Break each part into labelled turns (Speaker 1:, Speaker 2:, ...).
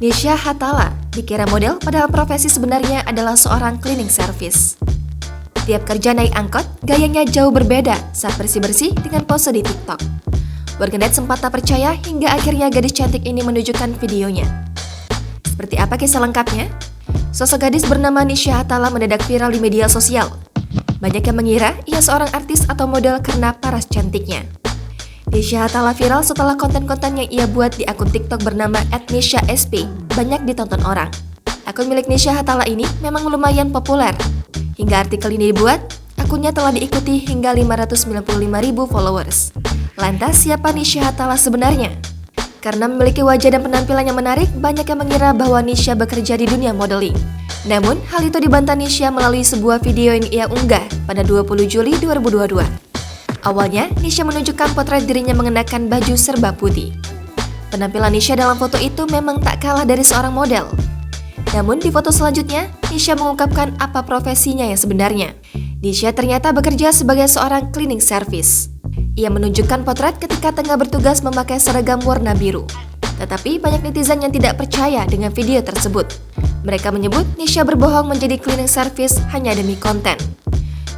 Speaker 1: Nisha Hatala dikira model padahal profesi sebenarnya adalah seorang cleaning service. Tiap kerja naik angkot, gayanya jauh berbeda saat bersih-bersih dengan pose di TikTok. Warganet sempat tak percaya hingga akhirnya gadis cantik ini menunjukkan videonya. Seperti apa kisah lengkapnya? Sosok gadis bernama Nisha Hatala mendadak viral di media sosial. Banyak yang mengira ia seorang artis atau model karena paras cantiknya. Nisha Hatala viral setelah konten-konten yang ia buat di akun TikTok bernama @nisha_sp banyak ditonton orang. Akun milik Nisha Hatala ini memang lumayan populer. Hingga artikel ini dibuat, akunnya telah diikuti hingga 595.000 followers. Lantas siapa Nisha Hatala sebenarnya? Karena memiliki wajah dan penampilan yang menarik, banyak yang mengira bahwa Nisha bekerja di dunia modeling. Namun, hal itu dibantah Nisha melalui sebuah video yang ia unggah pada 20 Juli 2022. Awalnya, Nisha menunjukkan potret dirinya mengenakan baju serba putih. Penampilan Nisha dalam foto itu memang tak kalah dari seorang model. Namun di foto selanjutnya, Nisha mengungkapkan apa profesinya yang sebenarnya. Nisha ternyata bekerja sebagai seorang cleaning service. Ia menunjukkan potret ketika tengah bertugas memakai seragam warna biru. Tetapi banyak netizen yang tidak percaya dengan video tersebut. Mereka menyebut Nisha berbohong menjadi cleaning service hanya demi konten.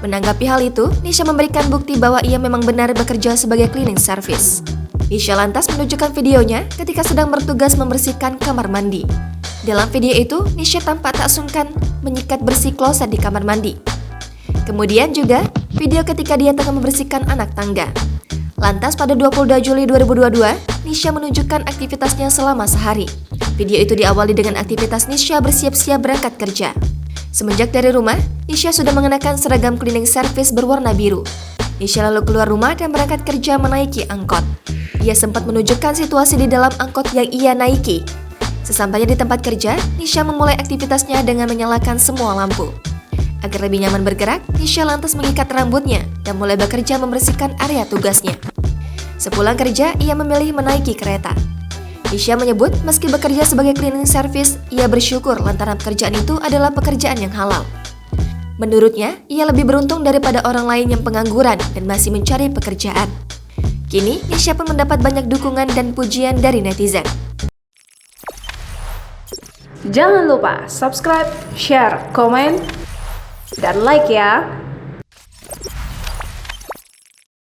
Speaker 1: Menanggapi hal itu, Nisha memberikan bukti bahwa ia memang benar bekerja sebagai cleaning service. Nisha lantas menunjukkan videonya ketika sedang bertugas membersihkan kamar mandi. Dalam video itu, Nisha tampak tak sungkan menyikat bersih kloset di kamar mandi. Kemudian juga, video ketika dia tengah membersihkan anak tangga. Lantas pada 22 Juli 2022, Nisha menunjukkan aktivitasnya selama sehari. Video itu diawali dengan aktivitas Nisha bersiap-siap berangkat kerja. Semenjak dari rumah, Nisha sudah mengenakan seragam cleaning service berwarna biru. Nisha lalu keluar rumah dan berangkat kerja menaiki angkot. Ia sempat menunjukkan situasi di dalam angkot yang ia naiki. Sesampainya di tempat kerja, Nisha memulai aktivitasnya dengan menyalakan semua lampu. Agar lebih nyaman bergerak, Nisha lantas mengikat rambutnya dan mulai bekerja membersihkan area tugasnya. Sepulang kerja, ia memilih menaiki kereta. Nisha menyebut meski bekerja sebagai cleaning service, ia bersyukur lantaran pekerjaan itu adalah pekerjaan yang halal. Menurutnya, ia lebih beruntung daripada orang lain yang pengangguran dan masih mencari pekerjaan. Kini, Nisha pun mendapat banyak dukungan dan pujian dari netizen.
Speaker 2: Jangan lupa subscribe, share, komen, dan like ya!